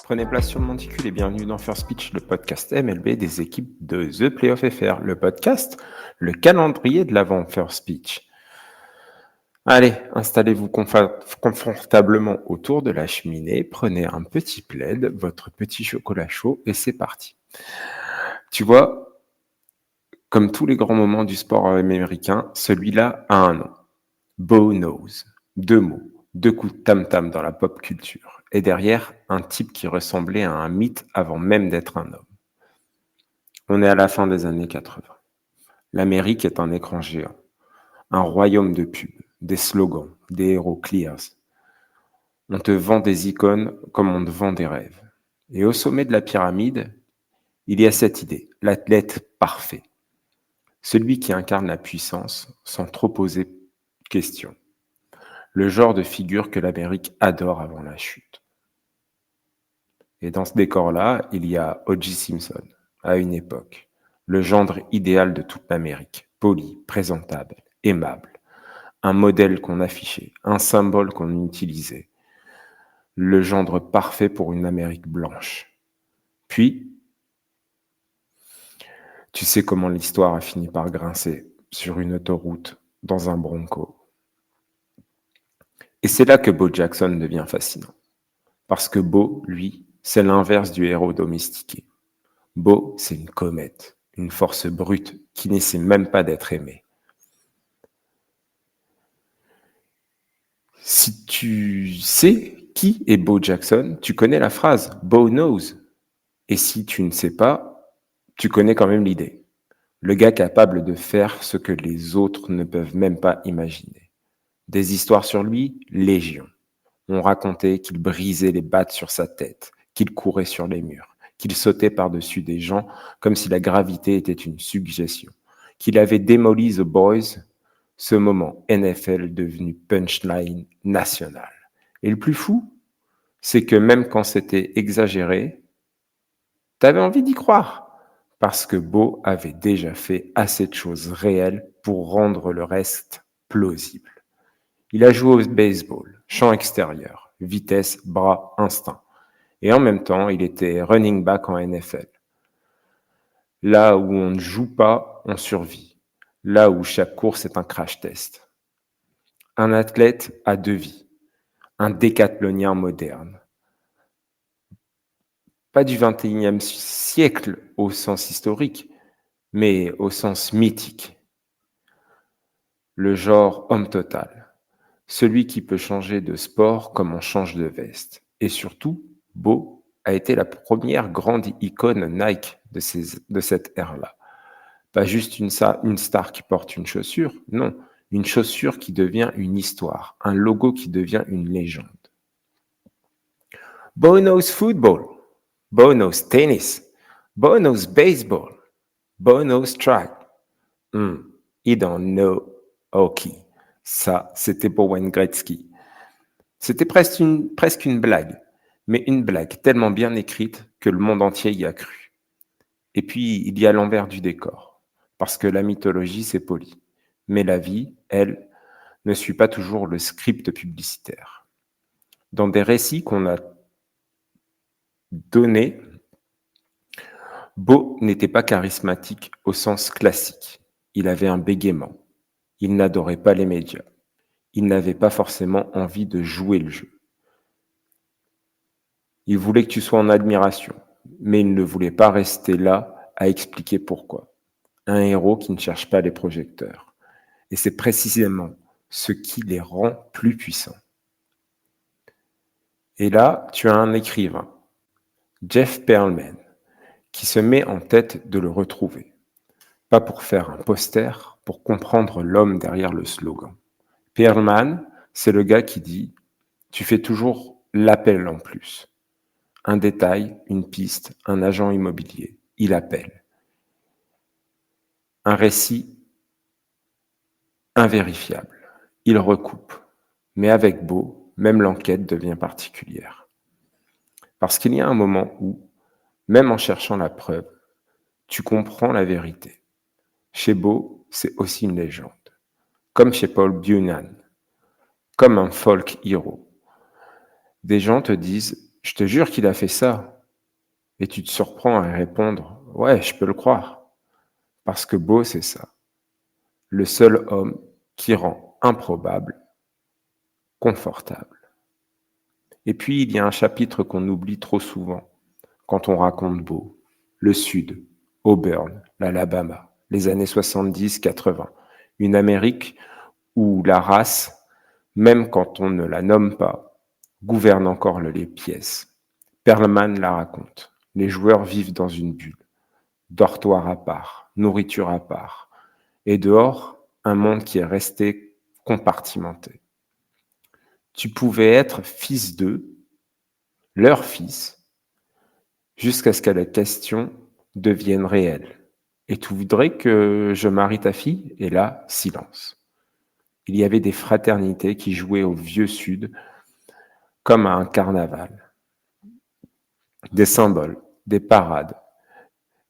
Prenez place sur le monticule et bienvenue dans First Pitch, le podcast MLB des équipes de The Playoff FR. Le podcast, le calendrier de l'avant First Pitch. Allez, installez-vous confortablement autour de la cheminée, prenez un petit plaid, votre petit chocolat chaud et c'est parti. Tu vois, comme tous les grands moments du sport américain, celui-là a un nom. Bo Knows. 2 mots, 2 coups de tam-tam dans la pop culture. Et derrière, un type qui ressemblait à un mythe avant même d'être un homme. On est à la fin des années 80. L'Amérique est un écran géant. Un royaume de pubs, des slogans, des héros clears. On te vend des icônes comme on te vend des rêves. Et au sommet de la pyramide, il y a cette idée, l'athlète parfait. Celui qui incarne la puissance sans trop poser question. Le genre de figure que l'Amérique adore avant la chute. Et dans ce décor-là, il y a O.J. Simpson, à une époque, le gendre idéal de toute l'Amérique, poli, présentable, aimable, un modèle qu'on affichait, un symbole qu'on utilisait, le gendre parfait pour une Amérique blanche. Puis, tu sais comment l'histoire a fini par grincer sur une autoroute dans un Bronco. Et c'est là que Bo Jackson devient fascinant. Parce que Bo, lui, c'est l'inverse du héros domestiqué. Bo, c'est une comète, une force brute qui n'essaie même pas d'être aimée. Si tu sais qui est Bo Jackson, tu connais la phrase « Bo knows ». Et si tu ne sais pas, tu connais quand même l'idée. Le gars capable de faire ce que les autres ne peuvent même pas imaginer. Des histoires sur lui, légion. On racontait qu'il brisait les battes sur sa tête, qu'il courait sur les murs, qu'il sautait par-dessus des gens comme si la gravité était une suggestion, qu'il avait démoli The Boys, ce moment NFL devenu punchline national. Et le plus fou, c'est que même quand c'était exagéré, t'avais envie d'y croire, parce que Bo avait déjà fait assez de choses réelles pour rendre le reste plausible. Il a joué au baseball, champ extérieur, vitesse, bras, instinct. Et en même temps, il était running back en NFL. Là où on ne joue pas, on survit. Là où chaque course est un crash test. Un athlète a 2 vies. Un décathlonien moderne. Pas du XXIe siècle au sens historique, mais au sens mythique. Le genre homme total. Celui qui peut changer de sport comme on change de veste. Et surtout, Bo a été la première grande icône Nike de cette ère-là. Pas juste une star qui porte une chaussure, non, une chaussure qui devient une histoire, un logo qui devient une légende. Bo knows football, Bo knows tennis, Bo knows baseball, Bo knows track. He don't know hockey. Ça, c'était pour Wayne Gretzky. C'était presque une blague, mais une blague tellement bien écrite que le monde entier y a cru. Et puis, il y a l'envers du décor, parce que la mythologie, c'est poli. Mais la vie, elle, ne suit pas toujours le script publicitaire. Dans des récits qu'on a donnés, Bo n'était pas charismatique au sens classique. Il avait un bégaiement. Il n'adorait pas les médias. Il n'avait pas forcément envie de jouer le jeu. Il voulait que tu sois en admiration, mais il ne voulait pas rester là à expliquer pourquoi. Un héros qui ne cherche pas les projecteurs. Et c'est précisément ce qui les rend plus puissants. Et là, tu as un écrivain, Jeff Pearlman, qui se met en tête de le retrouver. Pas pour faire un poster, pour comprendre l'homme derrière le slogan. Pearlman, c'est le gars qui dit « Tu fais toujours l'appel en plus ». Un détail, une piste, un agent immobilier, il appelle. Un récit invérifiable, il recoupe. Mais avec Bo, même l'enquête devient particulière. Parce qu'il y a un moment où, même en cherchant la preuve, tu comprends la vérité. Chez Bo, c'est aussi une légende. Comme chez Paul Bunyan. Comme un folk hero. Des gens te disent « Je te jure qu'il a fait ça. Et tu te surprends à répondre, ouais, je peux le croire. Parce que Beau, c'est ça. Le seul homme qui rend improbable confortable. Et puis, il y a un chapitre qu'on oublie trop souvent quand on raconte Beau. Le Sud, Auburn, l'Alabama, les années 70-80. Une Amérique où la race, même quand on ne la nomme pas, gouverne encore les pièces. Perlman la raconte. Les joueurs vivent dans une bulle. Dortoir à part, nourriture à part. Et dehors, un monde qui est resté compartimenté. Tu pouvais être fils d'eux, leur fils, jusqu'à ce que la question devienne réelle. Et tu voudrais que je marie ta fille? Et là, silence. Il y avait des fraternités qui jouaient au vieux Sud comme à un carnaval. Des symboles, des parades,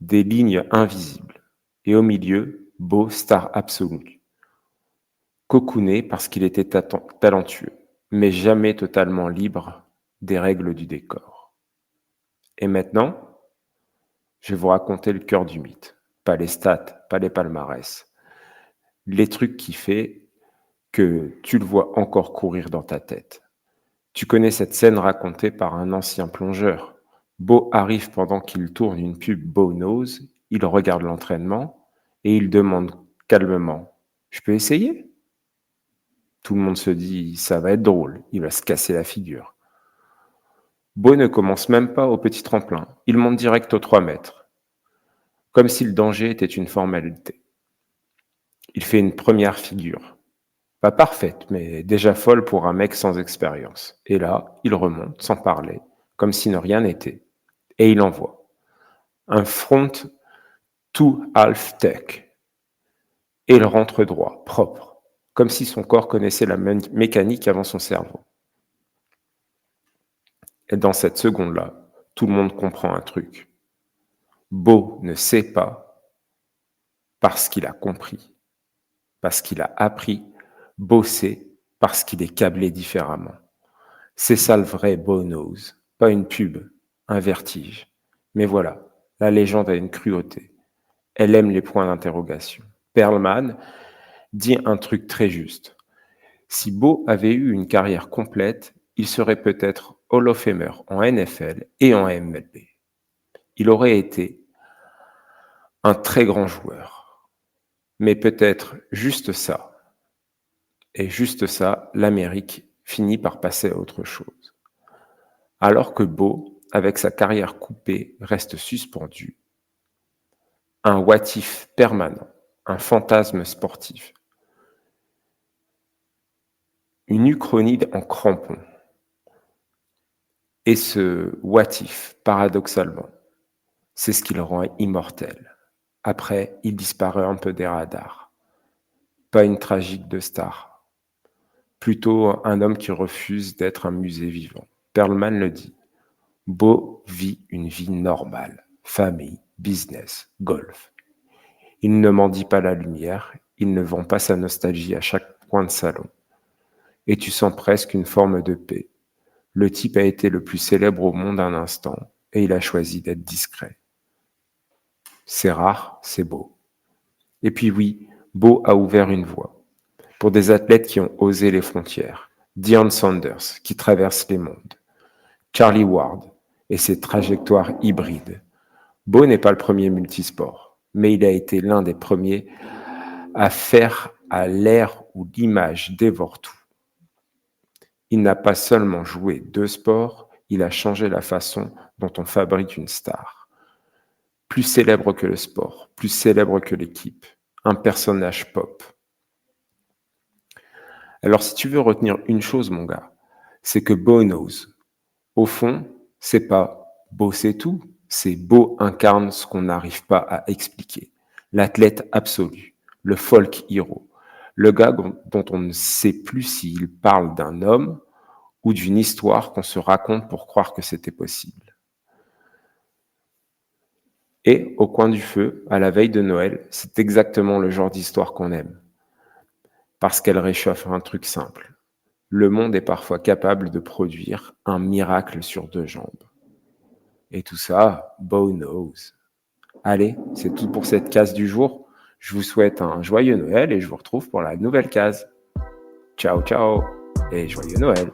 des lignes invisibles. Et au milieu, Beau, star absolue. Cocooné parce qu'il était talentueux, mais jamais totalement libre des règles du décor. Et maintenant, je vais vous raconter le cœur du mythe. Pas les stats, pas les palmarès. Les trucs qui fait que tu le vois encore courir dans ta tête. Tu connais cette scène racontée par un ancien plongeur. Beau arrive pendant qu'il tourne une pub Beau Nose, il regarde l'entraînement et il demande calmement « Je peux essayer ?» Tout le monde se dit « ça va être drôle, il va se casser la figure ». Beau ne commence même pas au petit tremplin, il monte direct aux 3 mètres, comme si le danger était une formalité. Il fait une première figure. Pas parfaite, mais déjà folle pour un mec sans expérience. Et là, il remonte, sans parler, comme si ne rien n'était. Et il envoie. Un front to half tech. Et il rentre droit, propre, comme si son corps connaissait la mécanique avant son cerveau. Et dans cette seconde-là, tout le monde comprend un truc. Beau ne sait pas parce qu'il a compris, parce qu'il a appris, bosser parce qu'il est câblé différemment. C'est ça le vrai Beau Knows, pas une pub, un vertige. Mais voilà, la légende a une cruauté. Elle aime les points d'interrogation. Perlman dit un truc très juste. Si Beau avait eu une carrière complète, il serait peut-être Hall of Famer en NFL et en MLB. Il aurait été un très grand joueur. Mais peut-être juste ça. Et juste ça, l'Amérique finit par passer à autre chose. Alors que Beau, avec sa carrière coupée, reste suspendu. Un what if permanent, un fantasme sportif. Une uchronie en crampon. Et ce what if, paradoxalement, c'est ce qui le rend immortel. Après, il disparaît un peu des radars. Pas une tragique de star. Plutôt un homme qui refuse d'être un musée vivant. Perlman le dit. Beau vit une vie normale. Famille, business, golf. Il ne mendie pas la lumière, il ne vend pas sa nostalgie à chaque coin de salon. Et tu sens presque une forme de paix. Le type a été le plus célèbre au monde un instant, et il a choisi d'être discret. C'est rare, c'est beau. Et puis oui, Beau a ouvert une voie. Pour des athlètes qui ont osé les frontières. Deion Sanders, qui traverse les mondes. Charlie Ward, et ses trajectoires hybrides. Beau n'est pas le premier multisport, mais il a été l'un des premiers à faire à l'ère où l'image dévore tout. Il n'a pas seulement joué 2 sports, il a changé la façon dont on fabrique une star. Plus célèbre que le sport, plus célèbre que l'équipe, un personnage pop. Alors si tu veux retenir une chose, mon gars, c'est que Beau knows. Au fond, c'est pas Beau c'est tout, c'est Beau incarne ce qu'on n'arrive pas à expliquer. L'athlète absolu, le folk hero, le gars dont on ne sait plus s'il parle d'un homme ou d'une histoire qu'on se raconte pour croire que c'était possible. Et au coin du feu, à la veille de Noël, c'est exactement le genre d'histoire qu'on aime. Parce qu'elle réchauffe un truc simple. le monde est parfois capable de produire un miracle sur deux jambes. Et tout ça, Bo knows. Allez, c'est tout pour cette case du jour. Je vous souhaite un joyeux Noël et je vous retrouve pour la nouvelle case. Ciao, ciao et joyeux Noël.